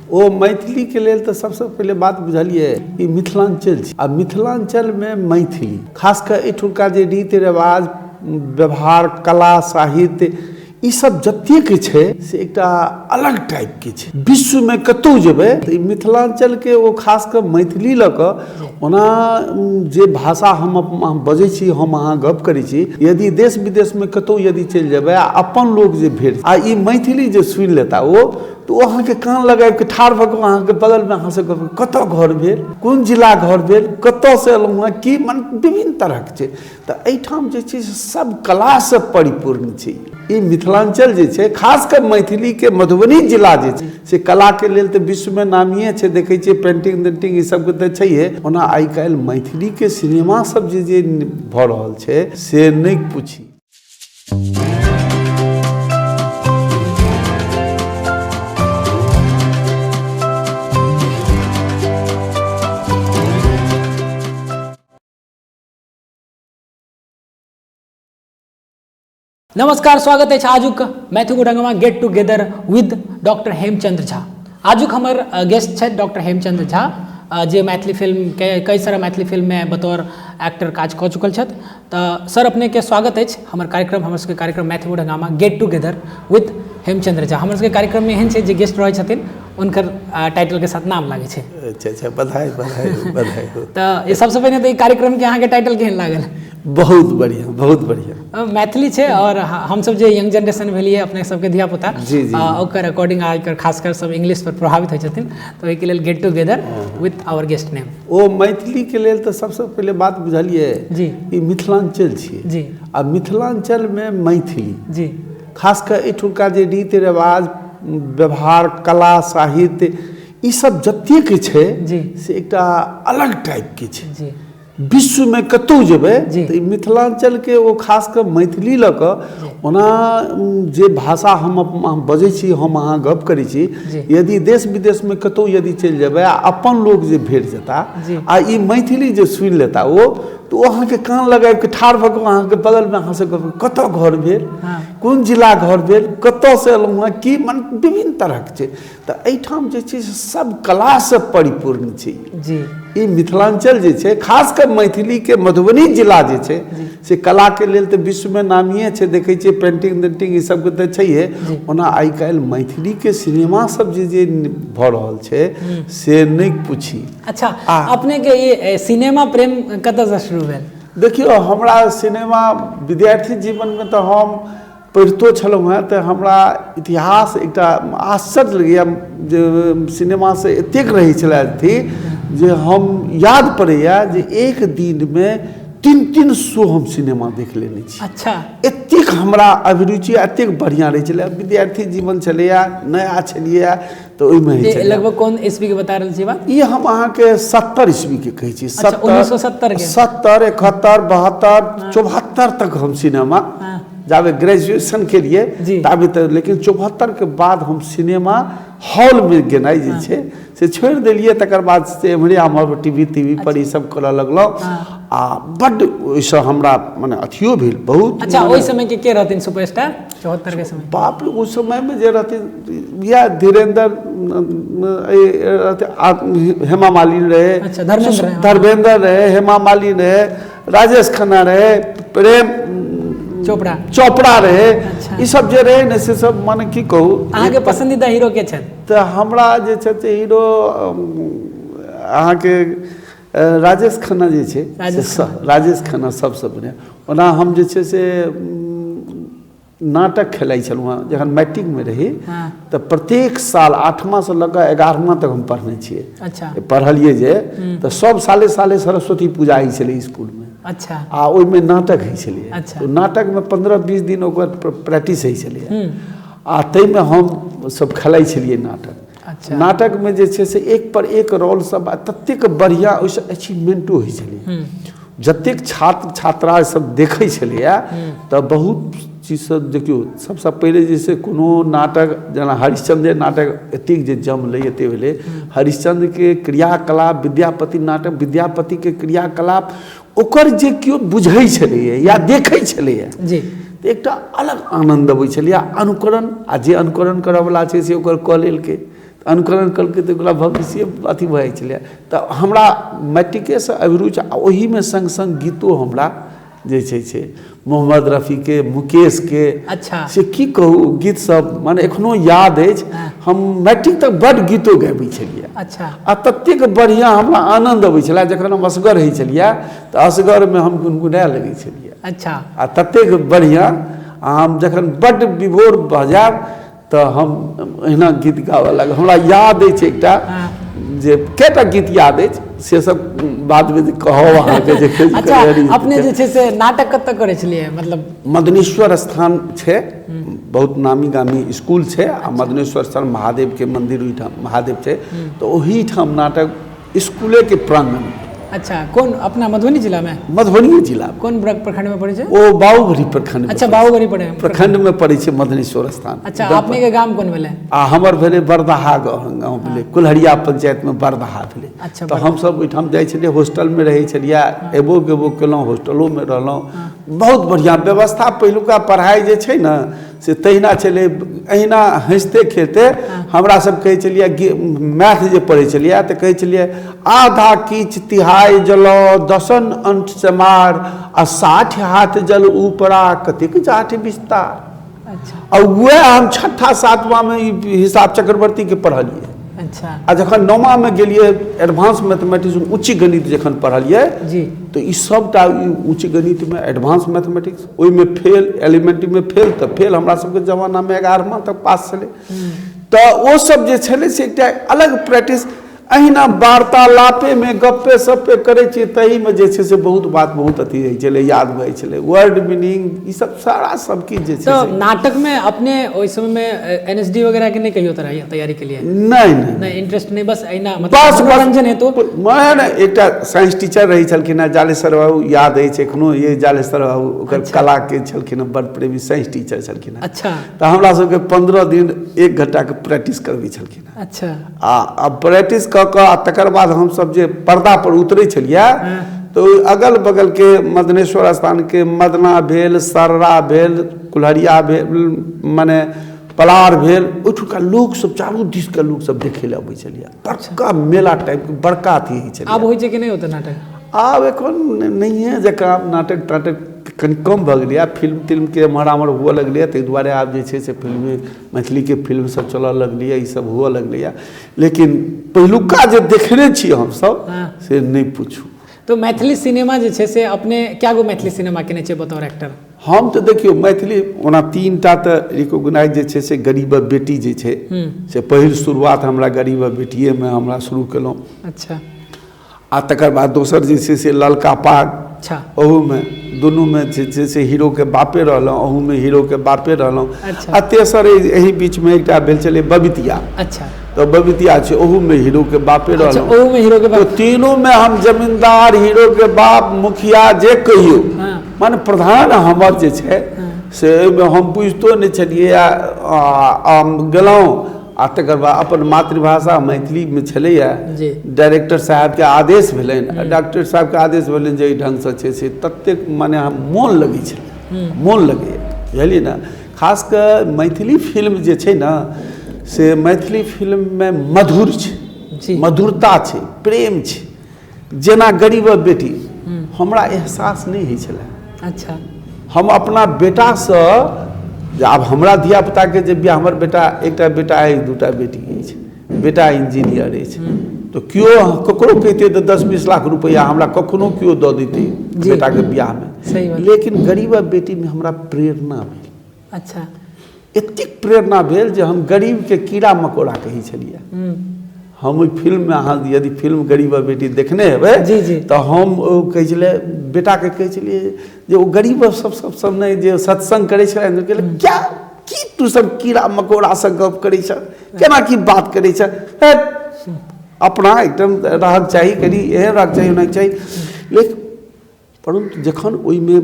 ओ मैथिली के लेल तो सबसे पहले बात बुझलिए ई मिथिलांचल आ मिथिलांचल में मैथिली खासकर एठुका जे रीति रिवाज व्यवहार कला साहित्य ई सब जतेक छै से एकटा अलग टाइप के छै। विश्व में कतौ जेबै तऽ ई मिथिलांचल के ओ खासकर मैथिली लऽ कऽ ओना जे भाषा हम बजै छी हम अहाँ गप करै छी यदि देश विदेश में कतौ यदि चलि जेबै आ अपन लोग जे भेट आ ई मैथिली जे सुनि लेता ओ तो अहाँ के कान लगाबि के ठाढ़ भऽ कऽ अहाँ के बगल में अहाँ से कतऽ घर भेल कोन जिला घर भेल कतऽ से एलहुँ हँ की मन विभिन्न तरह के छै। तऽ एहिठाम जे छै सब कला से परिपूर्ण छै। ई मिथिलांचल जे छै खासकर मैथिली के मधुबनी जिला जे छै से कला के लेल तऽ विश्व में नामिये छै। देखै छियै पेंटिंग तेंटिंग ई सब के तऽ छैहे ओना आइ काल्हि मैथिली के सिनेमा सब जे भऽ रहल छै से नहि पूछी। नमस्कार, स्वागत है आजुक मैथिली रंगमा get together with doctor Hemchandra Jha. आजुक हमर गेस्ट है डॉक्टर हेमचंद्र झा जे मैथिली फिल्म के कई सारा मैथिली फिल्म में बतौर एक्टर काज कऽ चुकल छथि। तऽ सर अपने के स्वागत है हमर कार्यक्रम हमर सबके कार्यक्रम मैथिली रंगमा get together with Hemchandra Jha. हमर सबके कार्यक्रम में एहन छै जे गेस्ट रहै छथिन उनकर टाइटल के साथ नाम लागे छै। अच्छा बधाई बधाई बधाई। तऽ ये सबसे पहले तो ई कार्यक्रम के अहाँ के टाइटल केहन लागल? बहुत बढ़िया बहुत बढ़िया। मैथिली छै और हम सब जे यंग जनरेशन भेलिए अपने सबके धिया पुता ओकर अकॉर्डिंग आजकल खासकर सब इंग्लिश पर प्रभावित होइ छथिन तो एहि के लेल get together with our guest name. ओ मैथिली के लेल तो सबसे पहले बात बुझलिए जी ई मिथिलांचल छियै जी आ मिथिलांचल में मैथिली जी खासकर एठुका जे रीति रिवाज व्यवहार कला साहित्य ई सब जतेक छै जी से एकटा अलग टाइप के छै। जी विश्व में कतौ जेबै तऽ ई मिथिलांचल के ओ खासकर मैथिली लऽ कऽ ओना जे भाषा हम बजै छी हम अहाँ गप करै छी यदि देश विदेश में कतौ यदि चलि जेबै आ अपन लोग जे भेट जेता आ ई मैथिली जे सुनि लेता ओ तो अहाँ के कान लगाबि के ठाढ़ भऽ कऽ अहाँ के बगल में अहाँ से कतऽ घर भेल कोन जिला घर भेल कतऽ से एलहुँ हँ की मन विभिन्न तरह के छै। तऽ एहिठाम जे छै सब कला से परिपूर्ण छै। जी ई मिथिलांचल जे छै खासकर मैथिली के मधुबनी जिला जे छै से कला के लेल तऽ विश्व में नामिये छै। देखै छियै पेंटिंग तेंटिंग ई सब के तऽ छैहे ओना आइ काल्हि मैथिली के सिनेमा सब जे भऽ रहल छै से नहि पूछी। अच्छा अपने के ये सिनेमा प्रेम कतऽ से शुरू भेल? देखियौ हमरा सिनेमा विद्यार्थी जीवन में तो हम पढ़ितो छलहुँ हेँ तऽ हमरा इतिहास एकटा आश्चर्य लगैए जे सिनेमा से एतेक रहै छलै थी जे हम याद पड़ैया जे एक दिन में 3 शो हम सिनेमा देख लेने छी। अच्छा एतेक हमरा अभिरुचि एतेक बढ़िया रहे छलै विद्यार्थी जीवन छलैया नया छलियै तो ओहिमे लगभग कौन ईस्वी के बता रहल छी बात? ई हम अहाँ के 70 ईस्वी के कहै छी। 1970 के 70 71 72 74 तक हम सिनेमा जाबे ग्रेजुएशन के लिए ताबे तक लेकिन 74 के बाद हम सिनेमा हॉल में गेनाइ जे छै से छोड़ि देलिए। तकर बाद से एम्हरे हमर टीवी पर ई सब करऽ लगलहुँ आ बड्ड ओहिसँ हमरा मने अथियो भेल बहुत। अच्छा ओहि समय के रहथिन सुपरस्टार 74 के समय? बाप रे उस समय में जे रहथिन या धीरेन्द्र हेमा मालिनी रहे, धर्मेंद्र रहे, हेमा मालिनी रहे, राजेश खन्ना रहे, प्रेम चोपड़ा रहे। अच्छा। ई सब जे रहे ने से सब माने की कहू अहाँ के पसंदीदा हीरो के छथि? तऽ हमरा जे छै हीरो अहाँ के राजेश खन्ना जे छै राजेश खन्ना सबसँ बढ़िया। ओना हम जे छै से नाटक खेलाई छलहुँ हँ जखन मैट्रिक में रही तऽ प्रत्येक साल 8वां से लऽ कऽ 11वां तक हम पढ़ने छियै। अच्छा पढ़लिए जे तऽ सब साले सरस्वती पूजा होइ छलै स्कूल में। अच्छा आ ओहिमे नाटक होइ छलै। अच्छा तो नाटक में 15-20 दिन ओकर प्रैक्टिस होइ छलै आ ताहिमे हम सब खेलाई छलिए नाटक। अच्छा नाटक में जे छै से एक पर एक रोल सब ततेक बढ़िया ओहिसँ अचीवमेंटो होइ छलै। जतेक छात्र छात्रा सब देखै छलैया तऽ बहुत चीज सब देखियो सबसे पहले जैसे कोनो नाटक जना हरिश्चंद्र नाटक एतेक जे जमलै एते भेलै हरिश्चंद्र के क्रियाकलाप विद्यापति नाटक विद्यापति के क्रियाकलाप ओकर जे केओ बुझै छलैया या देखै छलैया जी एक अलग आनंद अबै छलै। अनुकरण आ जे अनुकरण करऽ वाला छै से ओकर कऽ लेलकै अनुकरण करके तो ओकरा भविष्य अथी भऽ जाइ छलै। तऽ हमरा मैट्रिकेसँ अभिरुचि, ओहीमे संग संग गीतो हमरा जे छै से मोहम्मद रफ़ीके, मुकेशके, अच्छा से की कहू गीत सब माने एखनो याद अछि। हम मैट्रिक तक बड्ड गीतो गाबै छलियै। अच्छा आ ततेक बढ़िआँ हमरा आनन्द अबै छलै, जखन हम असगर रहै छलियै तऽ असगरमे हम गुनगुनाए लगै छलियै। अच्छा आ ततेक बढ़िआँ हम जखन बड्ड विभोर भऽ जायब तऽ हम एहिना गीत गाबऽ लागब। हमरा याद अछि एकटा जे कएटा गीत याद अछि, से सब बादमे कहब अहाँके जे अच्छा अपने जे छै से नाटक कतऽ करै छलियै, मतलब मदनेश्वर स्थान छै, बहुत नामी गामी स्कूल छै, आ मदनेश्वर स्थान महादेवके मन्दिर ओहिठाम महादेव छै, तऽ ओहीठाम नाटक स्कूलेके प्राङ्गण। अच्छा कोन अपना मधुबनी जिला में? मधुबनी जिला कोन प्रखंड में पड़े छै? ओ बाबूघड़ी प्रखंड। अच्छा बाबूघड़ी प्रखंड में पड़े छै मदनेश्वर स्थान। अच्छा अपने के गाम कोन भेलै? आ हमर भेलै बरदहा गाँव भेलै, कुल्हरिया पंचायत में बरदहा भेलै। अच्छा तऽ हमसब ओहिठाम जाइ छलियै, हॉस्टल में रहै छलियै, एबो गेबो केलहुँ, हॉस्टलो में रहलहुँ। बहुत बढ़िआँ व्यवस्था, पहिलुका पढ़ाइ जे छै ने से तहिना छलै। अहिना हँसते खेलते हमरा सब कहै छलियै, मैथ जे पढ़ै छलियै तऽ कहै छलियै आधा किछ तिहाई जलौ दसन अंठ समार आ 60 हाथ जल ऊपरा कतेक जाठ विस्तार। अच्छा और वह हम छठा सातवां में हिसाब चक्रवर्ती के पढ़लियै। अच्छा आ जखन नौमा में गेलियै एडवांस मैथमेटिक्स उच्च गणित जखन पढ़लियै जी, तो ई सबटा उच्च गणित में एडवांस मैथमेटिक्स ओहि में फेल, एलिमेंट्री में फेल, तो फेल हमरा सबके जमाना में 11वां तक पास छलै। तो वो सब जे छलै से एकटा अलग प्रैक्टिस। अहिना वार्तालापे में गप्पे सप्पे करै छियै, तही में जे छै से बहुत बात बहुत अथी होइ छलै, याद भऽ छलै, वर्ड मीनिंग ई सब सारा सब किछु जे छै। तो नाटक में अपने ओहि समय में एनएसडी वगैरह के नहीं कहियो तैयारी के लिए? नहीं इंटरेस्ट नहीं, बस अहिना मतलब मनोरंजन है। तो मैं एकटा साइंस टीचर रही छलखिन हैं जालेश्वर बाबू, याद अछि एखनो, ये जालेश्वर बाबू ओकर कला के छलखिन हैं, बड़ प्रेमी साइंस टीचर छलखिन हैं। अच्छा तो हमरा सबके 15 दिन 1 घंटा के प्रैक्टिस करबै छलखिन हैं। अच्छा आ प्रैक्टिस कऽ कऽ तकर बाद हमसब जे पर्दा पर उतरै छलियै तो अगल बगल के मदनेश्वर स्थान के मदना भेल, सर्रा भेल, कुल्हरिया भेल, माने पलार भेल, ओहिठुका लोग सब चारू दिस के लोग सब देखे लए अबै छलियै। बड़का मेला टाइप के बड़का अथी होइ छलै। आब होइ छै कि नहीं होता नाटक? आब एखन नहिए जकाँ नाटक ताटक कनि कम भऽ गेलैए, फिल्म तिल्म के एम्हर आम्हर हुअ लगलैए, ताहि दुआरे आब जे छै से फिल्म मैथिली के फिल्म सब चलऽ लगलैए, ई सब हुअ लगलैए। लेकिन पहिलुका जे देखने छी हमसब से नहीं पूछू। तो मैथिली सिनेमा जे छै से अपने क्या गो मैथिली सिनेमा केने छै बतौर एक्टर? हम तो देखियो मैथिली ओना 3टा तऽ रिकॉग्नाइज जे छै से गरीब बेटी जे छै से पहिल शुरुआत हमरा गरीब बेटिए में हमरा शुरू केलहुँ। अच्छा आ तकर बाद दोसर जे छै से ललका पाग। अच्छा ओहू में दुनू में जे छै से हीरो के बापे रहलहुँ, ओहू में हीरो के बापे रहलहुँ। अच्छा आ तेसर एही बीच में एकटा भेल छलै बबितिया। अच्छा तो बबितिया छै, ओहू में हीरो के बापे रहलहुँ। अच्छा ओहू में हीरो के बाप। तो तीनों में हम जमींदार, हीरो के बाप, मुखिया जे कहियो माने प्रधान हमर जे छै से हम बुझितो नहीं छलियै। गेलहुँ आ तकर बाद अपन मातृभाषा मैथिली में छलैया। डायरेक्टर साहब के आदेश भेलनि, डॉक्टर साहब के आदेश भेलनि जे एहि ढंग से छै से ततेक माने मोन लगै छलै, मोन लगैए, बुझलियै ने। खास कऽ मैथिली फिल्म जे छै ने से मैथिली फिल्म में मधुर छै, मधुरता छै, प्रेम छै। जेना गरीब बेटी हमरा एहसास नहीं होइ छलै। अच्छा हम अपना बेटा से आब हमरा धियापुता के जे बियाह, हमर बेटा एकटा बेटा अछि, 2टा बेटी अछि, बेटा इंजीनियर अछि, तो क्यों ककरो कहिते तऽ 10-20 लाख रुपया हमरा कखनो क्यों दऽ देते बेटा के बियाह में। लेकिन गरीब बेटी में हमरा प्रेरणा भेल। अच्छा एतेक प्रेरणा भेल जे हम गरीब के कीड़ा मकोड़ा कहै छलियै। हम ओहि फिल्म में, अहाँ यदि फिल्म गरीब बेटी देखने हेबै तो हम कहै छलियै बेटा के कहै छलियै जे ओ गरीब सब ने जे सत्संग करै छलै, क्या की तू सब कीड़ा मकोड़ा से गप करै छ, केना की बात करै छ, अपना एकदम रहक चाही, कनी एहन रहक चाही, होना चाही। लेकिन परंतु जखन ओहि में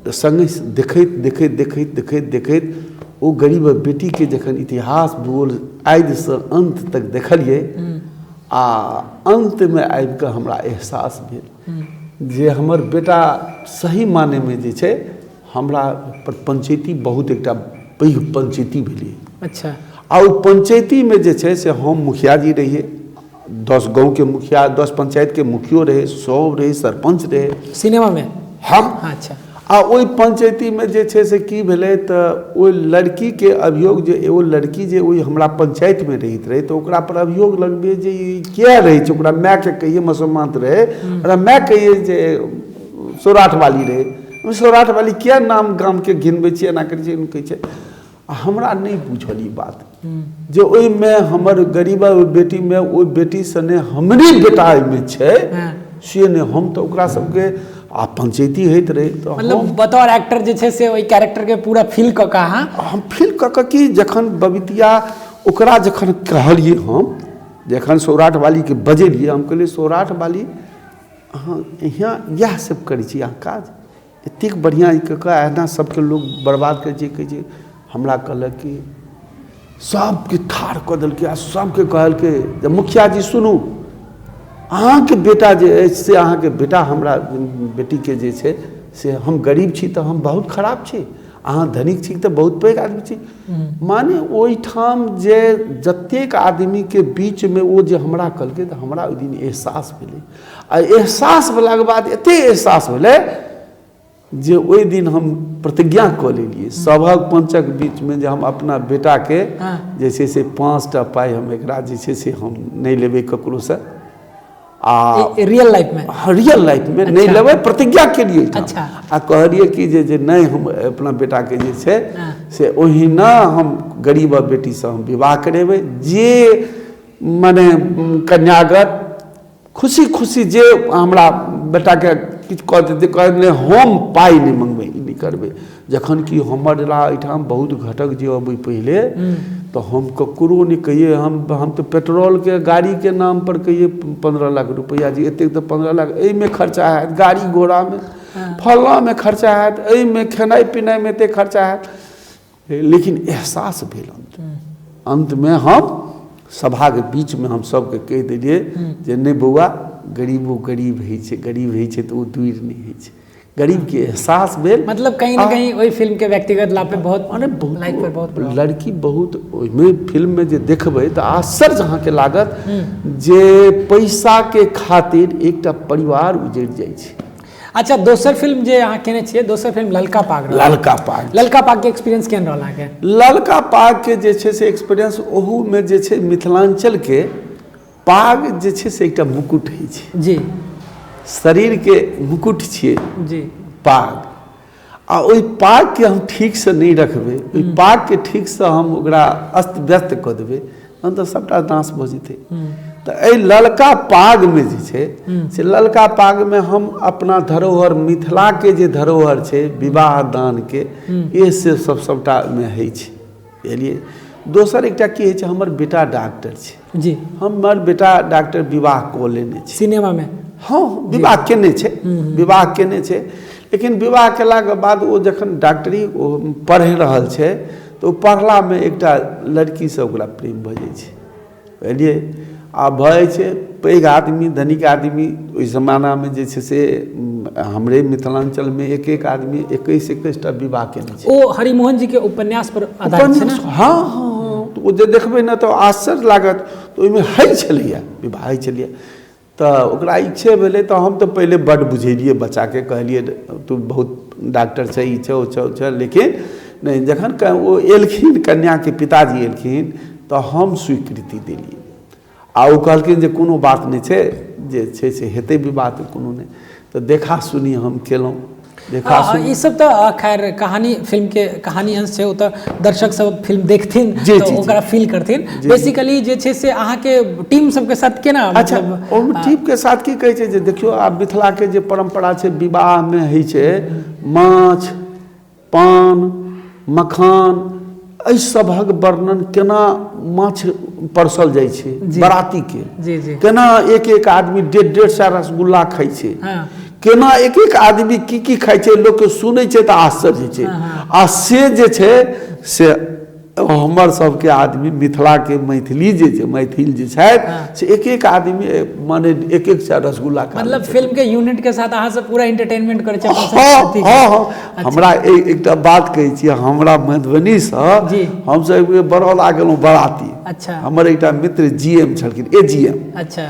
संगे देखैत देखैत देखैत देखैत देखैत ओ गरीब बेटी के जखन इतिहास भूगोल आदि से अंत तक देखलिए, आ अंत में आबि कऽ हमरा एहसास भेल जे हमर बेटा सही माने में जे छै हमरा पर पंचैती बहुत एकटा पैघ पंचैती भेलै। अच्छा आ ओ पंचायती में जे छै से हम मुखिया जी रहिए, 10 गाँव के मुखिया, 10 पंचायत के मुखियो रहे, सब रहे, सरपंच रहे सिनेमा में हम। अच्छा आ ओहि पंचायती में जे छै से की भेलै तऽ ओहि लड़की के अभियोग जे एगो लड़की जे ओहि हमरा पंचायत में रहैत रहे तऽ ओकरा पर अभियोग लगबे जे ई किया रहै छै, ओकरा माय के कहिए मुसलमान रहे, ओकरा माय कहिए जे सौराठ वाली रहे, सौराठ वाली किया नाम गाम के गिनबै छियै, एना करै छै, कहै छै। हमरा नहीं बुझल ई बात जे ओहि में हमर गरीबा बेटी में ओहि बेटी सने हमरे बेटा में छै से ने, हम तो ओकरा सबके आ पंचायती होइत रहे तो मतलब बतौर एक्टर जे छै से ओहि कैरेक्टर के पूरा फील क के हम फील क के कि जखन बबीतिया ओकरा जखन कहलिए, हम जखन सौराठ वाली के बजेलिए, हम कहलिए सौराठ वाली अहाँ यहाँ इएह सब करै छी, अहाँ काज एतेक बढ़िया एना सबके लोग बर्बाद करै छै, कहै छै। हमरा कहलक कि सबके ठाढ़ कऽ देलकै आ सबके कहलकै जे मुखिया जी सुनू, अहाँके बेटा जे अछि से अहाँके बेटा हमरा बेटीके जे छै से हम गरीब छी तऽ हम बहुत खराब छी, अहाँ धनिक छी तऽ बहुत पैघ आदमी छी। माने ओहिठाम जे जतेक आदमीके बीचमे ओ जे हमरा कहलकै तऽ हमरा ओहि दिन एहसास भेलै, आ एहसास भेलाके बाद एतेक एहसास भेलै जे ओहि दिन हम प्रतिज्ञा कऽ लेलिए सभक पंचक बीचमे जे हम अपना बेटाके जे छै से 5टा पाइ हम एकरा जे छै से हम नहीं लेबै ककरोसँ, आ रियल लाइफ में अच्छा। नहीं लेबै, प्रतिज्ञा केलिए। अच्छा। आ कहलिए कि जे नहीं हम अपना बेटा के जे छै से ओहिना हम गरीब बेटी से हम विवाह करेबै, जे माने कन्यागत खुशी खुशी जे हमरा बेटा के किछु कह देतै, कहले हम पाइ नहीं मंगबै, ई नहीं करबै। जखन कि हमरा एहिठाम बहुत घटक जे अबै पहिले तो हम ककरो नहीं कहिए, हम तो पेट्रोल के गाड़ी के नाम पर कहिए 15 लाख रुपया जी, एतेक तो 15 लाख एहिमे खर्चा हैत, गाड़ी घोड़ा में फलना में खर्चा हैत, एहिमे खेनाइ पिनाइ में एतेक खर्चा हैत। लेकिन एहसास भेल अंत में हम सभा के बीच में हम सबके कहि देलिए जे नहीं बौआ, गरीबो गरीब होइ छै, गरीब होइ छै तो ओ दूर नहीं होइ छै, गरीब के एहसास भेल। मतलब कहीं ना कहीं वही फिल्म के व्यक्तिगत लाभ पे बहुत लाइफ पर बहुत लड़की बहुत ओहिमे फिल्म में जे देखबै तऽ आश्चर्य अहाँके लागत जे पैसा के खातिर एकटा परिवार उजड़ि जाइ छै। अच्छा, दोसर फिल्म जे अहाँ केने छियै, दोसर फिल्म ललका पाग ललका पाग के एक्सपीरियंस केहन रहल अहाँके? ललका पाग के जे छै से एक्सपीरियंस, ओहू में जे छै मिथिलांचल के पाग जे छै से एकटा मुकुट होइ छै जी, शरीर के मुकुट छियै जी पाग, आ ओहि पाग के हम ठीक से नहीं रखबै, ओहि पाग के ठीक से हम ओकरा अस्त व्यस्त कऽ देबै तहन तऽ सबटा नाश भऽ जेतै। तऽ एहि ललका पाग में जे छै से ललका पाग में हम अपना धरोहर, मिथिला के जे धरोहर छै विवाह दान के, ये से सबटा में होइ छै, बुझलियै। दोसर एकटा की होइ छै, हमर बेटा डॉक्टर छै जी, हमर बेटा डॉक्टर विवाह कऽ लेने छै सिनेमा में, हाँ विवाह केने छै, विवाह केने छै, लेकिन विवाह केलाके बाद ओ जखन डॉक्टरी ओ पढ़ि रहल छै तऽ ओ पढ़ला में एकटा लड़की से ओकरा प्रेम भऽ जाइ छै, बुझलियै। आ भऽ जाइ छै पैघ आदमी, धनिक आदमी, ओहि जमाना में जे छै से हमरे मिथिलांचल में एक आदमी 21टा विवाह केने छै। ओ हरिमोहन जी के उपन्यास पर आधारित छै ना? हाँ हाँ, तो ओ जे देखबै ना तो आश्चर्य लागत, तो ओहिमे होइ छलैया विवाह होइ छलैया। तऽ ओकरा इच्छे भेलै तऽ हम तऽ पहिले बड्ड बुझेलिए बच्चाके, कहलिए तू बहुत डॉक्टर छै, ई छै ओ छै, लेकिन नहीं, जखन ओ एलखिन कन्या के पिताजी एलखिन तऽ हम स्वीकृति देलिए, आ ओ कहलखिन जे कोनो बात नहीं छै, जे छै से हेतै विवाह तऽ कोनो नहीं। तऽ देखा सुनी हम केलहुँ, देखा सुनी। ई सब तो खैर कहानी, फिल्म के कहानी अंश छै, ओ तो दर्शक सब फिल्म देखथिन तो ओकरा फील करथिन। बेसिकली जे छै से अहाँ के टीम सब के साथ केना? अच्छा, मतलब टीम के साथ की कहै छै जे देखियो, आब मिथिला के जे परंपरा छै विवाह में होइ छै माछ, पान, मखान, एहि सभक वर्णन केना माछ परसल जाइ छै बराती के, जी जी, केना एक आदमी 1.5 रसगुल्ला खाइ छै, केना एक आदमी की खाइ छै, लोग के सुनै छै तऽ आश्चर्य होइ छै। आ से जे छै से हमर सबके आदमी मिथिला के मैथिली जे मैथिल जे छथि से एक एक आदमी माने एक एक सा रसगुल्ला मतलब फिल्म के यूनिट के साथ अहाँ सब पूरा एंटरटेनमेंट करै छी हमरा एकटा बात कहै छी हमरा मधुबनी से हम सब बरौला गेलहुँ बराती अच्छा हमर एकटा मित्र जीएम छलखिन एजीएम अच्छा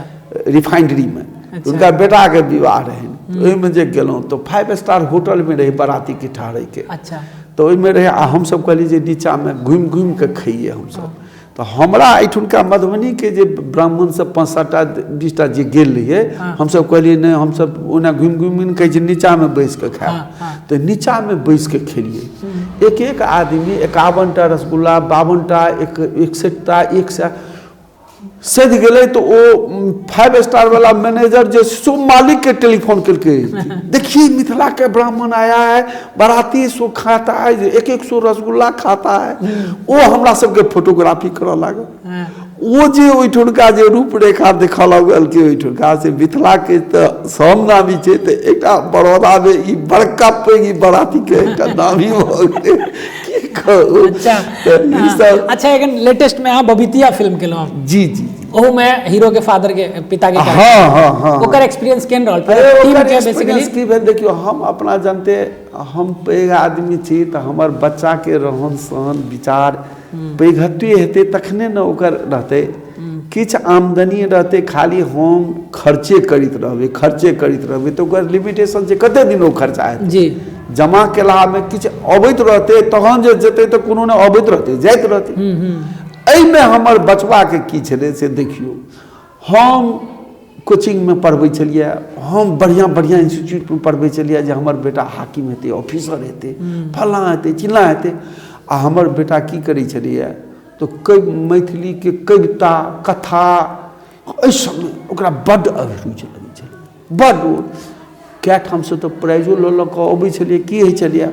रिफाइनरी में उनका बेटा के विवाह रहनि ओहिमे जे गेलहुँ तो 5 स्टार होटल में रही बराती के ठहरे के अच्छा तो ओहिमे रहे आ हमसब कहली जे नीचा में घुमि घुमि के खाइए हमसब तो हमरा एहिठुनका मधुबनी के जे ब्राह्मण सब 5-7टा 20टा जे गेल रहिए हमसब कहलिए नहीं हमसब ओना घुमि घुमि के जे नीचा में बैस के खाएब तो नीचा में बैस के खेलिए एक एक आदमी 51टा रसगुल्ला 52टा 61टा 100 सध गए तो वो 5 स्टार वाला मैनेजर जो सो मालिक के टेलीफोन करके देखिए मिथिला के ब्राह्मण आया है बाराती सो खाता है 100 रसगुल्ला खाता है वो हमरा सबके फोटोग्राफी करऽ लागल वो जे ओहिठुनका जे रूपरेखा देखऽ लागल कि ओहिठुनका से मिथिला के तो सब नामी छै तो एकटा बड़ौदा में ई बड़का पैघ बाराती के एकटा नामी भ गेलै अच्छा एखन लेटेस्ट में अहाँ बबीतिया फिल्म केलहुँ जी ओहू में हीरो के फादर के पिता के ओकर एक्सपीरियंस केहन रहल टीम के बेसिकली की भेल देखियो हम अपना जानते हम पैघ आदमी छी तऽ हमर बच्चा के रहन सहन विचार पैघत्वे हेतै तखने न ओकर रहतै किछु आमदनी रहतै खाली हम खर्चे करैत रहबै तऽ ओकर लिमिटेशन छै कते दिन ओ खर्चा हेतै जी जमा केला में किछु अबैत रहतै तहन जे जेतै तऽ कोनो ने अबैत रहतै जाइत रहतै एहिमे हमर बचवा के की छलै से देखियो हम कोचिंग में पढ़बै छलिए हम बढ़िया बढ़िया इंस्टीट्यूट में पढ़बै छलिए जे हमर बेटा हाकिम हेतै ऑफिसर हेतै फल्लाँ हेतै चिल्लाँ हेतै आ हमर बेटा की करै छलिए तो मैथिली के कविता कथा एहि सबमे ओकरा बड्ड अभिरुचि लगै छलै बड्ड कए ठाम से तो प्राइजो लऽ कऽ अबै छलिए की होइ छलिए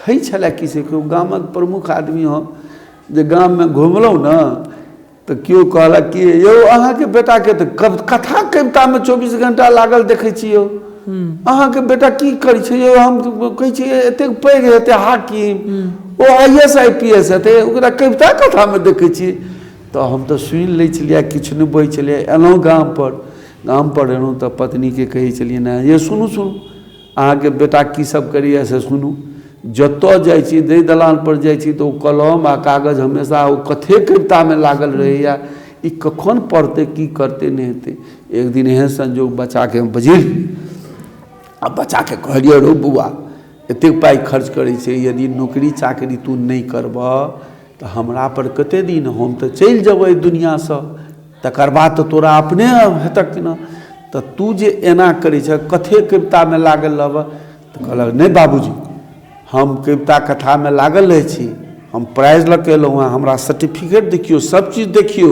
होइ छलै कि से गामक प्रमुख आदमी हम जे गाम में घुमलहुँ न तो केओ कहलक कि यौ अहाँके बेटा के तो कथा कविता में 24 घंटा लागल देखै छी यौ अहाँके बेटा की करै छै यौ हम कहै छी एतेक पैघ हेतै हाकिम ओ IAS IPS हेतै ओकरा कविता कथा में देखै छी तो हम तो सुनि लै छलिए किछु नहि बहै छलिए एलहुँ गाम पर एलहुँ तो पत्नी के कहै छलिए ने ये सुनू अहाँके बेटा की सब करैए से सुनू जतऽ जाइ छी दही दलान पर जाइ छी तो कलम आ कागज हमेशा ओ कथे कविता में लागल रहैया ई कखन पढ़तै की करतै नहि हेतै एक दिन एहन संजोग बच्चा के हम बजेलिए आ बच्चा के कहलिए रो बौआ एतेक पाई खर्च करै छै यदि नौकरी चाकरी तू नहीं करबह तो हमरा पर कते दिन हम तो चलि जेबै दुनिया से तकर बाद तो तोरा अपने हेतक न तो तू जे एना करै छै कथे कविता में लागल रहबह तो कहलक नहीं बाबूजी हम कविता कथा में लागल रहे छी हम प्राइज लऽ के एलहुँ हँ हमरा सर्टिफिकेट देखियो सब चीज देखियो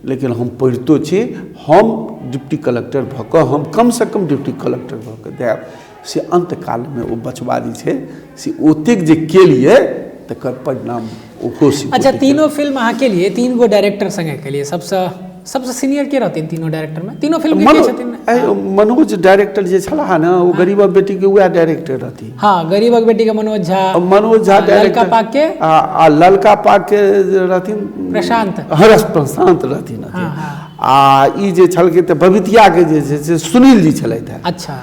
लेकिन हम पढ़ितो छी हम डिप्टी कलेक्टर भऽ कऽ हम कम से कम डिप्टी कलेक्टर भऽ कऽ देब से अंतकाल में ओ बचवा जे छै से ओतेक जे केलिए तकर परिणाम ओहो से अच्छा तीनों फिल्म अहाँ के लिए 3 गो डायरेक्टर संगे के लिए सबसे सीनियर के रहथिन तीनों डायरेक्टर में तीनों फिल्म के छथिन मनोज डायरेक्टर जे छलाह ना वो गरीबक बेटी के वह डायरेक्टर रहथिन हां गरीबक बेटी के मनोज झा डायरेक्टर ललका पाक के आ ललका पाक के रहथिन प्रशांत रहथिन आ ई जे छलके त बबीतिया के जे छै से सुनील जी छलैथ अच्छा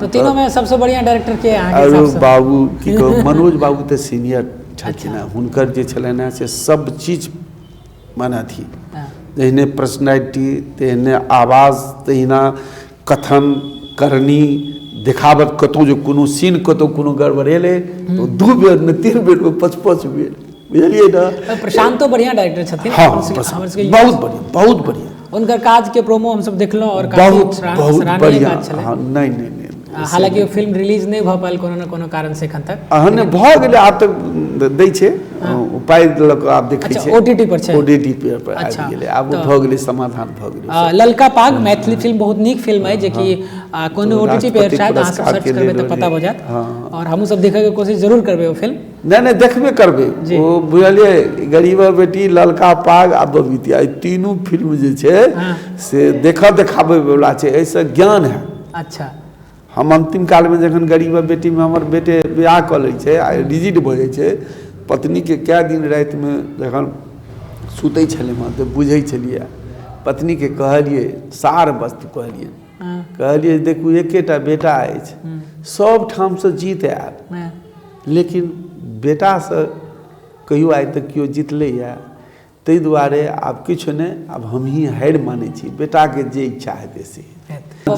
तो तीनों में सबसे बढ़िया डायरेक्टर के अहाँ के हिसाब से बाबू की मनोज बाबू त सीनियर छलखिन हुनकर जे छलनि से सब चीज माने थी तेहने पर्सनैलिटी तेहने आवाज तहिना कथन करनी देखावत कतौ जो कोनो सीन कतौ कोनो गड़बड़ेले तो 2 बेर न 3 बेर में 5-5 बेर बुझलिए ना प्रशांत तो बढ़िया डायरेक्टर छथिन बहुत बढ़िया उनकर काज के प्रोमो हम सब देखलहुं और बहुत बढ़िया नहीं हालांकि वो फिल्म रिलीज नहीं भ पायल कोनो न कोनो कारण से एखन तक अहने भ गेलै आब तक दै छै उपाय देलक आब देखै छै OTT पर छै OTT पर आबि गेलै आब भ गेलै समाधान भ गेलै ललका पाग मैथिली फिल्म बहुत नीक फिल्म है जे कि कोनो OTT पे शायद अहाँ सब सर्च करबै त पता भ जायत और हमहु सब देखै के कोशिश जरूर करबै ओ फिल्म नहीं देखबे करबै ओ बुझलिए गरीबा बेटी ललका पाग आ बबीतिया ई तीनों फिल्म जे छै से देखाबै वाला छै ऐसे ज्ञान है अच्छा हम अंतिम काल में जखन गरीबा बेटी में हमर बेटे बियाह कऽ लै छै आ रिजिड भऽ जाइ छै पत्नी के क्या दिन राति में जखन सुतै छलै हँ तऽ बुझै छलियै, पत्नी के कहलियै सार वस्तु कहलियै देखू एकेटा बेटा अछि, सब ठाम से जीत आयब, लेकिन बेटा से कहियो आइ तक केओ जीतलैए, ताहि दुआरे आब किछु नहि, आब हमही हारि मानै छी, बेटा के जे इच्छा हेतै से।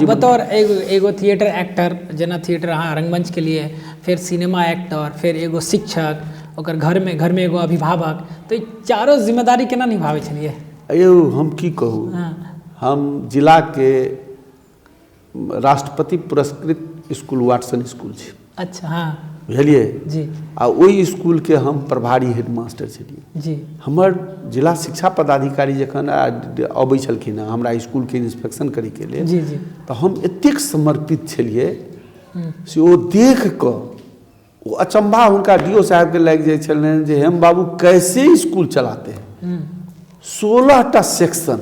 बतौर एगो थिएटर एक्टर, जेना थिएटर अहाँ रंगमंच के लिए, फिर सिनेमा एक्टर, फिर एगो शिक्षक, ओकर घर में एगो अभिभावक, तो चारों जिम्मेदारी केना निभाबै छलियै? अयौ हम की कहू, हम जिला के राष्ट्रपति पुरस्कृत स्कूल वाटसन स्कूल छी। अच्छा, हाँ बुझलियै जी। आ ओहि स्कूल के हम प्रभारी हेडमास्टर छलियै जी। हमर जिला शिक्षा पदाधिकारी जखन अबै छलखिन हँ हमरा स्कूल के इंस्पेक्शन करे के लेल, जी जी, तऽ हम एतेक समर्पित छलियै से ओ देख कऽ वो अचंभा हुनका डीओ साहब के लागि जाइ छलनि जे हेम बाबू कैसे स्कूल चलाते हैं। 16टा सेक्शन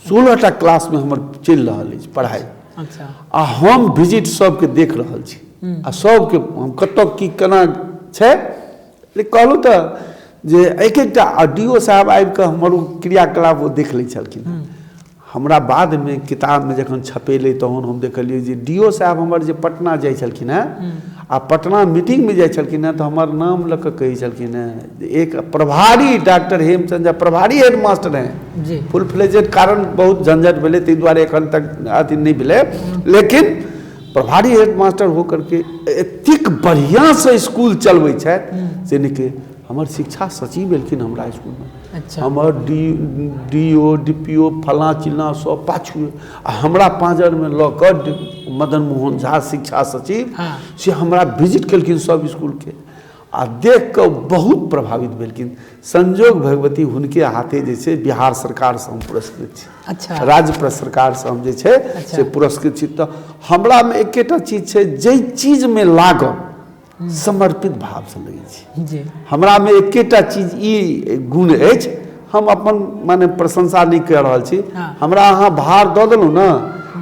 16टा क्लास में हमर चलि रहल अछि पढ़ाई। अच्छा। आ हम विजिट सबके देख रहल छी, आ सबके हम कतऽ की केना छै, लेकिन कहलहुँ तऽ जे एक एकटा डीओ साहब आबि कऽ हमर क्रियाकलाप ओ देख लै छलखिन। हमरा बाद में किताब में जखन छपेलै तहन हम देखलियै जे डीओ साहब हमर जे पटना जाइ छलखिन हैं, आ पटना मीटिंग में जाइ छलखिन हैं, तऽ हमर नाम लऽ कऽ कहै छलखिन हैं जे एक प्रभारी डॉक्टर हेमचंद झा प्रभारी हेडमास्टर हैं जी। फुल फ्लेजेड कारण बहुत झंझट भेलै, ताहि दुआरे एखन तक अथी नहीं भेलै, लेकिन प्रभारी हेडमास्टर होकर के एतेक बढ़िया से स्कूल चलबै छथि से नहीं। हमर शिक्षा सचिव एलखिन हमरा स्कूल में। अच्छा। हमर डीओ डीपीओ फला चिल्ला सब पाछू, आ हमरा पाँजर में लऽ कऽ मदन मोहन झा शिक्षा सचिव, हाँ। से हमरा विजिट केलखिन सब स्कूल के, आ देख कऽ बहुत प्रभावित भेलखिन। संजोग भगवती हुनके हाथे जे छै बिहार सरकार से हम पुरस्कृत छी। अच्छा। राज्य सरकार से हम जे छै से पुरस्कृत छी। तऽ हमरा में एकेटा चीज छै, जे चीज में लागब समर्पित भाव से लगै छी जी। हमरा में एकेटा चीज ई गुण अछि, हम अपन माने प्रशंसा नहीं कर रहल छी। हाँ। हमरा अहाँ भार दऽ देलहुँ ना,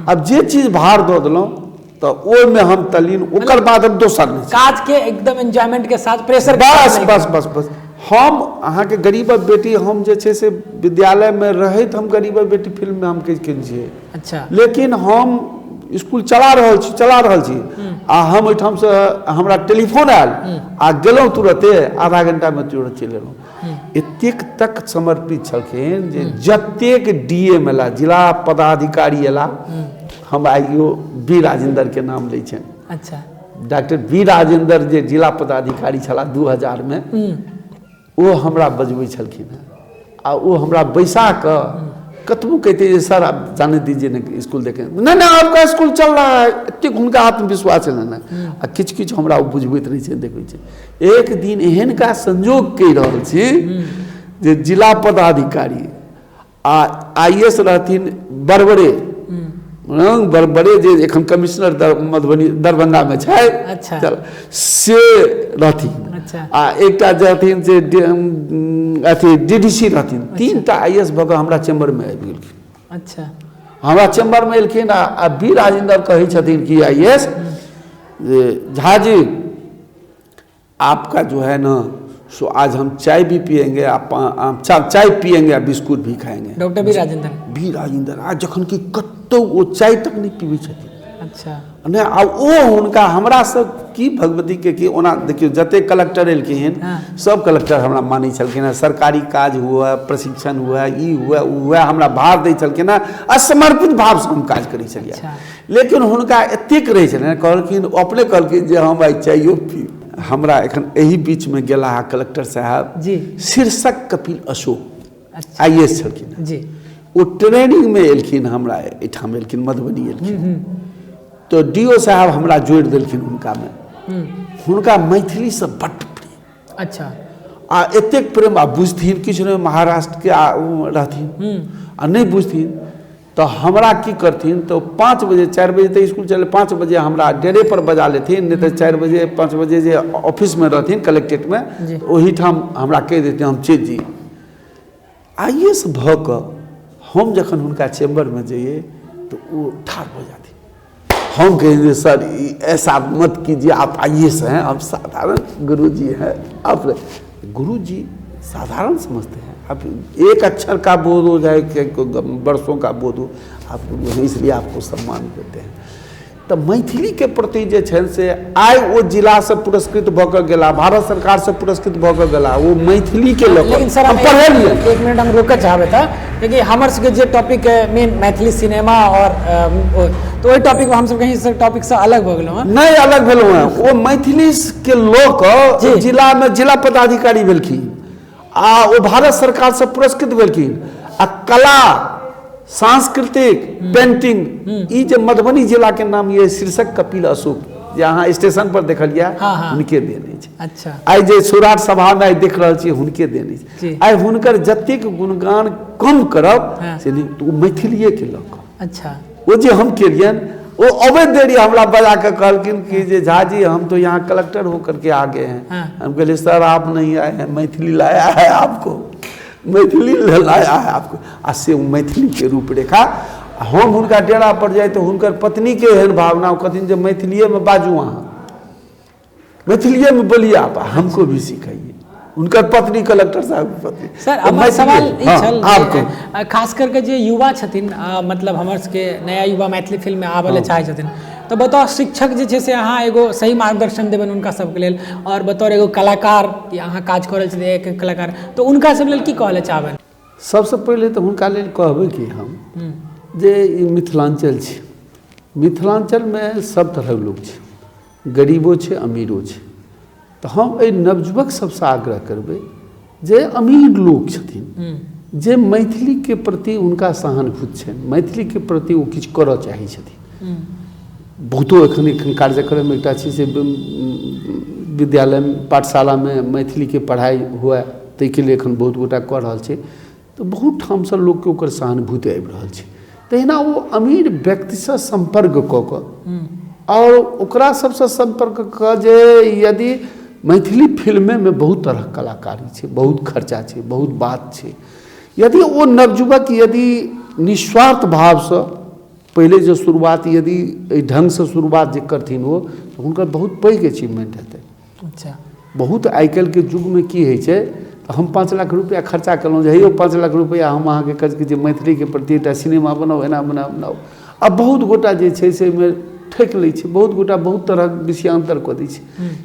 अब जे चीज भार दऽ देलहुँ तऽ ओहिमे हम तलीन, ओकर बाद हम दोसर नहीं काज के एकदम एंजॉयमेंट के साथ, प्रेशर बस बस बस बस। हम अहाँ के गरीबक बेटी, हम जे छै से विद्यालय में रहैत हम गरीबक बेटी फिल्म में हम केने छियै। अच्छा। लेकिन हम स्कूल चला रहल छी आ हम ओहिठाम से हमरा टेलीफोन आयल आ गेलहुँ तुरते, आधा घंटा में तुरंत चलि एलहुँ। एतेक तक समर्पित छलखिन जे जतेक डीएम एला, जिला पदाधिकारी एला, हम आइयो बी राजेंद्र के नाम लै छनि। अच्छा। डॉक्टर बी राजेंद्र जे जिला पदाधिकारी छला 2000 में, वो हमरा बजबै छलखिन हैं, आ वो हमरा बैसा कऽ कतबो कहते हैं सर आप जाने दीजिए ना स्कूल देखें, नहीं नहीं आपका स्कूल चल रहा है, एतेक हुनका आत्मविश्वास है ना, आ किछु किछु हमरा बुझबैत रहै छै, देखै छै। एक दिन एहन का संजोग कहि रहल छी जे जिला पदाधिकारी आ आईएएस रहथिन बरबरे, बरबरे जे एखन कमिश्नर मधुबनी दरभंगा में छै। अच्छा। चल से रहथिन। अच्छा। आ एकटा रहथिन से अथी डीडीसी रहथिन। 3टा आईएएस भऽ कऽ हमरा चैम्बर में आबि गेलखिन। अच्छा। हमरा चैम्बर में एलखिन आ बी राजेंद्र कहै छथिन कि आईएएस झा जी आपका जो है ना सो आज हम चाय भी पियेंगे, चाय पियेंगे, बिस्कुट भी खाएंगे। डॉक्टर बी राजेंद्र आज जखन कि कतौ वो चाय तक नहीं पीबै छथिन। अच्छा। नहीं आ ओ हुनका हमरा सब की भगवती के की ओना देखियो जते कलेक्टर एलखिन, सब कलेक्टर हमरा मानै छलखिन हैं, सरकारी काज हुआ, प्रशिक्षण हुआ, ई हुआ उ हुआ, हमरा भार दै छलखिन हैं, असमर्पित भाव से हम काज करै छलियै। अच्छा। लेकिन हुनका एतेक रहै छलनि, कहलखिन अपने कहलखिन जे हम आइ चाइयो पी। हमरा एखन एही बीच में गेला कलेक्टर साहब जी, शीर्षक कपिल अशोक। अच्छा। आईएएस छलखिन जी। वो ट्रेनिंग में एलखिन, हमरा एठाम एलखिन, मधुबनी एलखिन। तो डीओ साहब हमरा जोड़ि देलखिन हुनका में। हुनका मैथिली से बड्ड प्रेम। अच्छा। आ एतेक प्रेम, आ बुझथिन किछु नहीं, महाराष्ट्र के रहथिन, आ नहीं बुझथिन तो हमरा की करथिन, तो 5 बजे 4 बजे तक स्कूल चले, 5 बजे हमरा डेरे पर बजा लेथिन, नहीं तो 4 बजे 5 बजे जे ऑफिस में रहथिन कलेक्ट्रेट में, वही ठाम हमरा कह देते हम चलि जी। आईएएस भऽ कऽ हम जखन हुनका चैम्बर में जाइए तो वो ठाढ़ हो जाती। हम कहेंगे सर ऐसा मत कीजिए, आप आईएएस हैं, आप साधारण गुरुजी हैं, आप गुरु जी साधारण समझते हैं। आप एक अक्षर का बोध हो जाए कि वर्षों का बोध हो, आप इसलिए आपको सम्मान देते हैं। तो मैथिली के प्रति जे छै से आइ ओ जिला से पुरस्कृत भऽ कऽ गेला, भारत सरकार से पुरस्कृत भऽ कऽ गेला, वो मैथिली के लऽ लेकिन सर हम पढ़लियै। एक मिनट हम रोकऽ चाहबै था, क्योंकि हमर सबके जे टॉपिक मेन मैथिली सिनेमा और तो ओहि टॉपिक में हमसब कहीं से टॉपिक से अलग भऽ गेलहुँ हैं। नहीं अलग भेलहुँ हैं, वो मैथिली के लोक जिला में जिला पदाधिकारी भेलखिन आ वो भारत सरकार से पुरस्कृत भेलखिन आ कला सांस्कृतिक पेंटिंग ई जे मधुबनी जिला के नाम ये शीर्षक कपिल अशोक जे अहाँ स्टेशन पर देखलियै हुनके देने छै। अच्छा आइ जे सौराठ सभा में देख रहल छियै हुनके देने छै। आइ हुनकर जतेक गुणगान कम करब से नहीं, तो वो मैथिलिए के लऽ कऽ। अच्छा वो जे हम केलियन वो अवैध देरी हमरा बजा के कहलकिन कि जे झा जी हम तो यहाँ कलेक्टर होकर के आ गए हैं। हम कहले सर आप नहीं आए हैं, मैथिली लाया है आपको, मैथिली लाया है आपको। आ से मैथिली के रूपरेखा हम हुनका डेरा पर जाए तो हुनकर पत्नी के एहन भावना कहथिन जे मैथिलिए में बाजू, अहाँ मैथिलिए में बोलिए, आप हमको भी सिखाइए। उनकर पत्नी कलेक्टर साहब की पत्नी। सर हमर सवाल ई छल खास करके जे युवा छथिन, मतलब हमर सबके नया युवा मैथिली फिल्म में आबे चाहे छथिन, तो बतौर शिक्षक जे छै से अहाँ एगो सही मार्गदर्शन देबनि हुनका सबके लेल, और बतौर एगो कलाकार कि अहाँ काज कऽ रहल छी एक कलाकार, तो हुनका सब लेल की कहले चाहबनि? सबसे पहले तो हुनका लेल कहबै कि हम जे ई मिथिलांचल छै, मिथिलांचल में सब तरह लोग छै, गरीबो छै अमीरो छै। तो हम एहि नवयुवक सबसे आग्रह करबै जे अमीर लोग छथिन जे मैथिली के प्रति उनका सहानुभूति छनि, मैथिली के प्रति वो किछु करऽ चाहै छथिन। बहुतो एखन कार्यक्रम एकटा छै से विद्यालय पाठशाला में मैथिली के पढ़ाई हुए, ताहिके लिए एखन बहुत गोटा कऽ रहल छै। तो बहुत ठाम से लोग के ओकर सहानुभूति आबि रहल छै। तहिना वो अमीर व्यक्ति से संपर्क कऽ कऽ और ओकरा सबसे संपर्क कऽ जे यदि मैथिली फिल्म में बहुत तरह कलाकारी छै, बहुत खर्चा छै, बहुत बात छै, यदि वो नवयुवक यदि निस्वार्थ भाव से पहले जो शुरुआत यदि ढंग से शुरुआत जे करथिन वो, तो हुनकर बहुत पैघ अचीवमेंट हेतै। अच्छा बहुत आइ काल्हि के युग में की होइ छै, तो हम 5 लाख रुपया खर्चा केलहुँ जे हे 5 लाख रुपया हम अहाँके कहै छी मैथिली के प्रति एकटा सिनेमा बनाउ, एना बनाउ। अब बहुत गोटा जे छै से ठेक लै छै, बहुत गोटा बहुत तरह विषयांतर कऽ दै छै।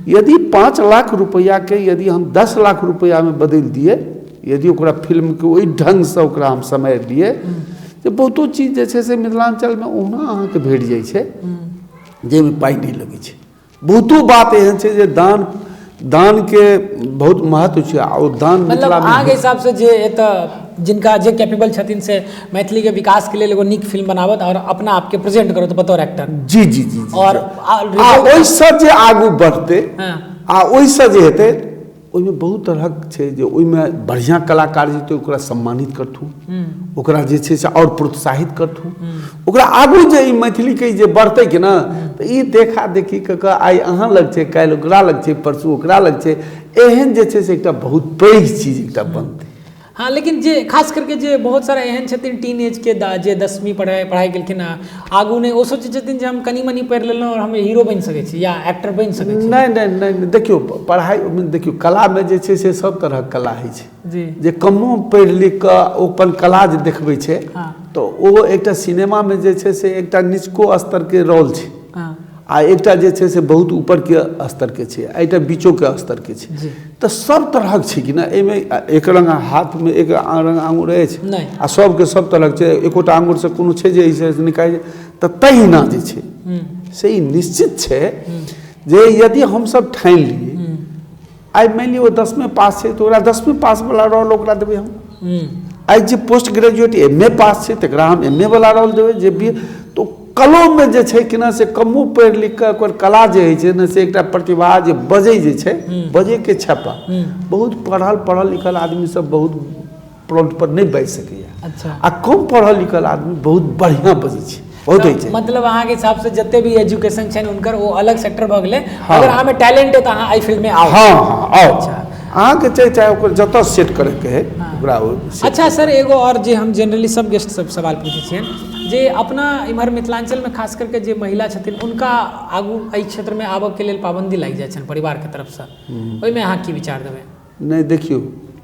यदि 5 लाख रुपया के यदि हम 10 लाख रुपया में बदलि दिए, यदि ओकरा फिल्म के ओहि ढंग से ओकरा हम समय दिए, जे बहुतो चीज जे छै से मिथिलांचल में ओना अहाँके भेट जाइ छै जाहिमे पाइ नहि लगै छै। बहुतो बात एहन छै जे दान के बहुत महत्व छै, और दान मतलब अहाँके हिसाब से जे एतऽ जिनका जे कैपेबल छथिन से मैथिली के विकास के लिए एगो नीक फिल्म बनावत और अपना आपके प्रेजेंट करत बतौर एक्टर। जी जी जी और ओहिसँ जे आगू बढ़तै आ ओहिसँ जे हेतै, ओहिमे बहुत तरहक छै जे ओहिमे बढ़िआँ कलाकार जेतै ओकरा सम्मानित करथुन, ओकरा जे छै से और प्रोत्साहित करथुन, ओकरा आगू जे ई मैथिली के जे बढ़तै कि ना, तऽ ई देखा देखी कऽ आइ अहाँ लग छै, काल्हि ओकरा लग छै, परसू ओकरा लग छै, एहन जे छै से एकटा बहुत पैघ चीज एकटा बनतै। हाँ, लेकिन जे खास करके जे बहुत सारा एहन छथिन टीन एज के जे 10वीं पढ़ाई केलखिन आगू नहीं, वो सोचे छथिन जे हम कनी मनी पढ़ि लेलहुँ और हम हीरो बनि सकै छी या एक्टर बनि सकै छी। नहीं देखियो पढ़ाई देखियो कला में जे छै से सब तरह कला होइ छै जी, जे कमो पढ़ि लिख कऽ ओ अपन कला जे देखबै छै तो ओ एकटा सिनेमा में जे छै से एकटा निचको स्तर के रोल छै, आ एकटा जे छै से बहुत ऊपर के स्तर के छै, एकटा बीचो के स्तर के छै। तो सब तरह छै कि ना, एहिमे एक रंग हाथ में एक रंग आंगुर अछि आ सबके सब तरह छै, एकोटा आंगुर से कोनो छै जे ऐसे निकाल, तऽ तहिना जे छै से ई निश्चित छै जे यदि हम सब ठानि लिए, आइ मानि लिअ ओ 10वीं पास छै तो ओकरा 10वीं पास वाला रोल ओकरा देबै हम। आइ जे पोस्ट ग्रेजुएट MA पास छै तकरा हम MA वाला रोल देबै, जे BA। तो कलो में जे छै कि ना से कमो पढ़ि लिख कऽ ओकर कला जे होइ छै ने से एकटा प्रतिभा जे बजै जे छै, बजै के छपा बहुत पढ़ल लिखल आदमी सब बहुत प्लॉट पर नहीं बाजि सकैया। अच्छा। आ कम पढ़ल लिखल आदमी बहुत बढ़िया बजै छै, बहुत होइ छै। मतलब अहाँके हिसाब से जते भी एजुकेशन छै उनकर वो अलग सेक्टर भऽ गेलै, अगर अहाँ में टैलेंट है तो अहाँ आई फील्ड में आओ। हाँ आओ। अच्छा, अहाँके चाहे ओकर जतऽ सेट करैके है ओकरा। अच्छा सर, एगो और जे हम जनरली सब गेस्ट सब सवाल पूछै छियन, जे अपना इम्हर मिथिलांचल में खास करके जे महिला छथिन उनका आगू एहि क्षेत्र में आबऽ के लेल पाबंदी लागि जाइ छनि परिवार के तरफ से, ओहिमे अहाँ की विचार देबै? नहीं देखियो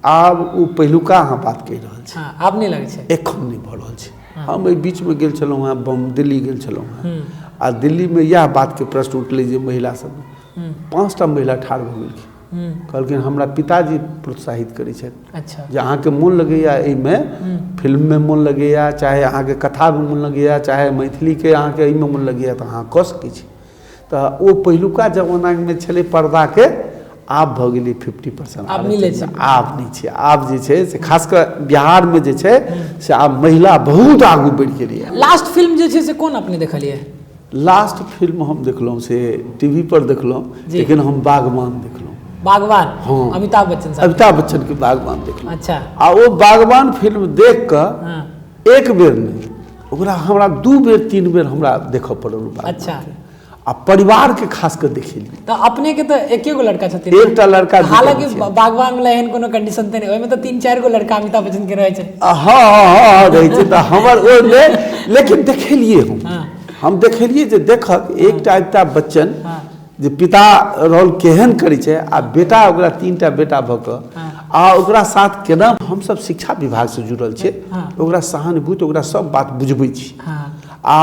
आब ओ पहिलुका अहाँ बात कहि रहल छी। हाँ, आब नहीं लगे छै, एखन नहीं भऽ रहल छै। हम एहि बीचमे गेल छलहुँ हेँ दिल्ली गेल छलहुँ हेँ आ दिल्लीमे इएह बातके प्रश्न उठलै जे महिला सब 5टा महिला ठाढ़ भऽ गेलखिन, कहलखिन हमरा पिताजी प्रोत्साहित करै छथि अच्छा जे अहाँके मोन लगैया एहिमे फिल्ममे मोन लगैया, चाहे अहाँके कथामे मोन लगैया, चाहे मैथिलीके अहाँके एहिमे मोन लगैया तऽ अहाँ कऽ सकै छी। तऽ ओ पहिलुका जमानामे छलै पर्दाके, आब भऽ गेलै 50%। आब मिलै छै, आब नहीं छै। आब जे छै से खासकर बिहारमे जे छै से आब महिला बहुत आगू बढ़ि गेलै। लास्ट फिल्म जे छै से कोन अपने देखलियै? लास्ट फिल्म हम देखलहुँ से टीवी पर देखलहुँ, लेकिन हम बागबान देखलहुँ। बागबान? हाँ, अमिताभ बच्चन साहब। अमिताभ बच्चन के बागबान देखलहुँ। अच्छा। आ वो बागबान फिल्म देख कऽ एक बेर नहीं, ओकरा हमरा 2 बेर 3 बेर हमरा देखऽ पड़ल। अच्छा। आ परिवार के खास कर देखिए तो अपने के तो एके गो लड़का छथिन, एकटा लड़का। हालांकि बागवान वाला एहन कोनो कंडीशन ते नहीं, ओय में तो 3-4 गो लड़का अमिताभ बच्चन के रहे छै। हाँ रहे छै त हमर ओय में, लेकिन देखेलिए हम देखेलिए जे देखक एकटा अमिताभ बच्चन जे पिता रोल केहन करै छै आ बेटा ओकरा 3टा बेटा भ क आ ओकरा साथ केना हम सब शिक्षा विभाग से जुड़ल छै, ओकरा सहानुभूति ओकरा सब बात बुझबै छी। आ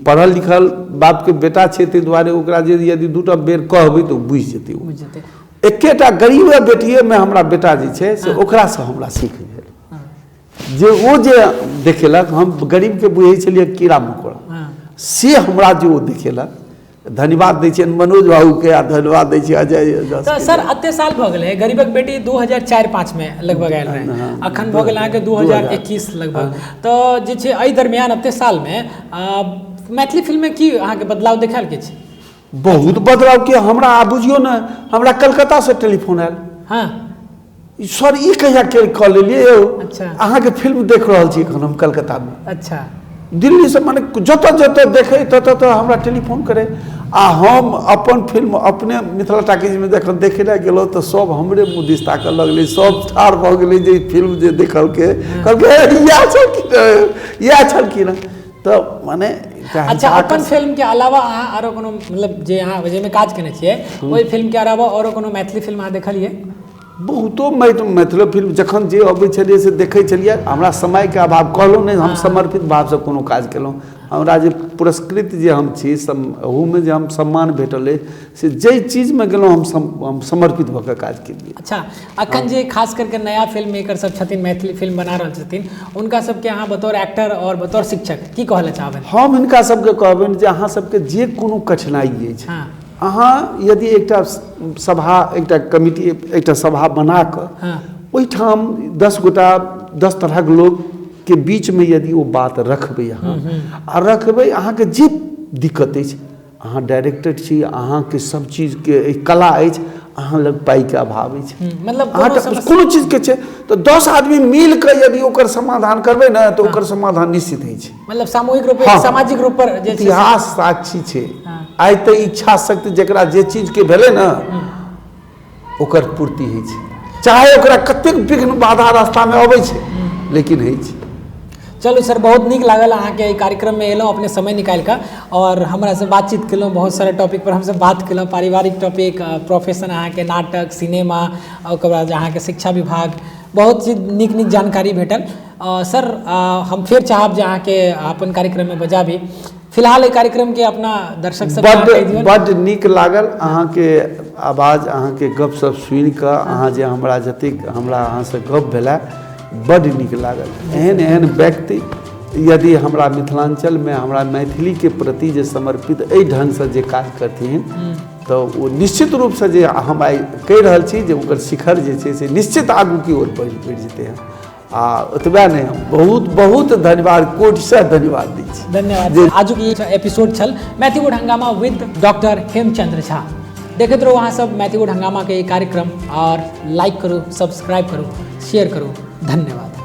पढ़ल लिखल बाप के बेटा छै ताहि दुआरे ओकरा जे यदि 2टा बेर कहबै तऽ बुझि जेतै। एकेटा गरीबे बेटिए में हमरा बेटा जे छै से ओकरा से हमरा सीख भेल जे ओ जे देखेलक, हम गरीब के बुझै छलिए कीड़ा मकोड़ा, से हमरा जे ओ देखेलक। धन्यवाद दै छियनि मनोज बाबू के आ धन्यवाद दै छी अजय। तो सर अते साल भ गेलै, गरीबक बेटी 2004-5 में लगभग आयल रहे, अखन भ गेल अहाँके 2021 लगभग। तो जे छै एहि दरमियान अते साल में मैथिली फिल्म में की अहाँके बदलाव देखायल के छै? बहुत बदलाव के हमरा बुझियो ने, हमरा कलकत्ता से टेलीफोन आयल। हाँ सर ई कहिया कऽ लेलिए यौ? अच्छा। अहाँके फिल्म देख रहल छी एखन हम कलकत्ता में। अच्छा। दिल्ली से माने जतऽ जतऽ देखे ततऽ हमरा टेलीफोन करे आ हम अपन फिल्म अपने मिथिला टॉकीज में देखे ला गेलो तो सब हमरे मुँह दिस ताकऽ लगले, सब ठाढ़ भऽ गेलै जे फिल्म जे देखलकै, कहलकै इएह छलखिन। तो माने अच्छा, अपन फिल्म के अलावा अहाँ आरो कोनो मतलब जे अहाँ जाहिमे काज केने छियै ओहि फिल्म के अलावा आरो कोनो मैथिली फिल्म अहाँ देखलियै? बहुतो मैथिली फिल्म जखन जे अबै छलियै से देखै छलियै। हमरा समय के अभाव कहलहुँ नहीं, हम समर्पित भाव से कोनो काज केलहुँ। हमरा जे पुरस्कृत जे हम छी ओहूमे जे हम सम्मान भेटल अइ से जाहि चीजमे गेलहुँ हम समर्पित भऽ कऽ काज केलियै। अच्छा, अखन जे खास करके नया फिल्म मेकर सब छथिन, मैथिली फिल्म बना रहल छथिन, उनका सबके अहाँ बतौर एक्टर और बतौर शिक्षक की कहले चाहबनि? हम हिनका सबके कहबनि जे अहाँ सबके जे कोनो कठिनाई अछि, अहाँ यदि एकटा सभा, एकटा कमिटी, एकटा सभा बना कऽ ओहिठाम 10 गोटा 10 तरहक लोग के बीच में यदि वो बात रखबै अहाँ आ रखबै, अहाँके जे दिक्कत अछि, अहाँ डायरेक्टर छी, अहाँके सब चीज के कला अछि, अहाँ लग पाई के अभाव अछि, मतलब कोनो चीज के छै तो 10 आदमी मिल के यदि ओकर समाधान करबै ना तो ओकर समाधान निश्चित होइ छै। मतलब सामूहिक रूप पर, सामाजिक रूप पर जे इतिहास साक्षी छै। आइ तऽ इच्छा शक्ति जकरा जे चीज के भेलै ना ओकर पूर्ति होइ छै, चाहे ओकरा कतेक विघ्न बाधा रास्ता में अबै छै लेकिन होइ छै। चलू सर, बहुत नीक लागल अहाँके ई कार्यक्रम में एलहुँ अपने समय निकालि कऽ और हमरा से बातचीत केलहुँ, बहुत सारा टॉपिक पर हमसे बात केलहुँ, पारिवारिक टॉपिक, प्रोफेशन अहाँके नाटक, सिनेमा, ओकर बाद अहाँके शिक्षा विभाग, बहुत चीज नीक जानकारी भेटल। सर हम फिर चाहब जे अहाँके अपन कार्यक्रम में बजाबी। फिलहाल कार्यक्रम के अपना दर्शक सब बड नीक लागल अहाँके आवाज, अहाँके गप सब सुनि कऽ, अहाँ जे हमरा जतेक हमरा अहाँ से गप भेला बड नीक लागल। एहन एहन व्यक्ति यदि हमरा मिथिलांचल में हमरा मैथिली के प्रति जे समर्पित एहि ढंग से जे काज करथिन तो वो निश्चित रूप से जे हम आइ कहि रहल छी जे ओकर शिखर जे छै से निश्चित आगू की ओर बढ़ि जेतै हैं। आ ओतबे नहीं, बहुत बहुत धन्यवाद, कोटि से धन्यवाद दै छी। धन्यवाद। आजुक ई एपिसोड छल मैथिलीवुड हंगामा विद डॉक्टर हेमचंद्र झा। देखते रहो अहाँ सब मैथिलीवुड हंगामा के कार्यक्रम और लाइक करू, सब्सक्राइब करू, शेयर करू। धन्यवाद।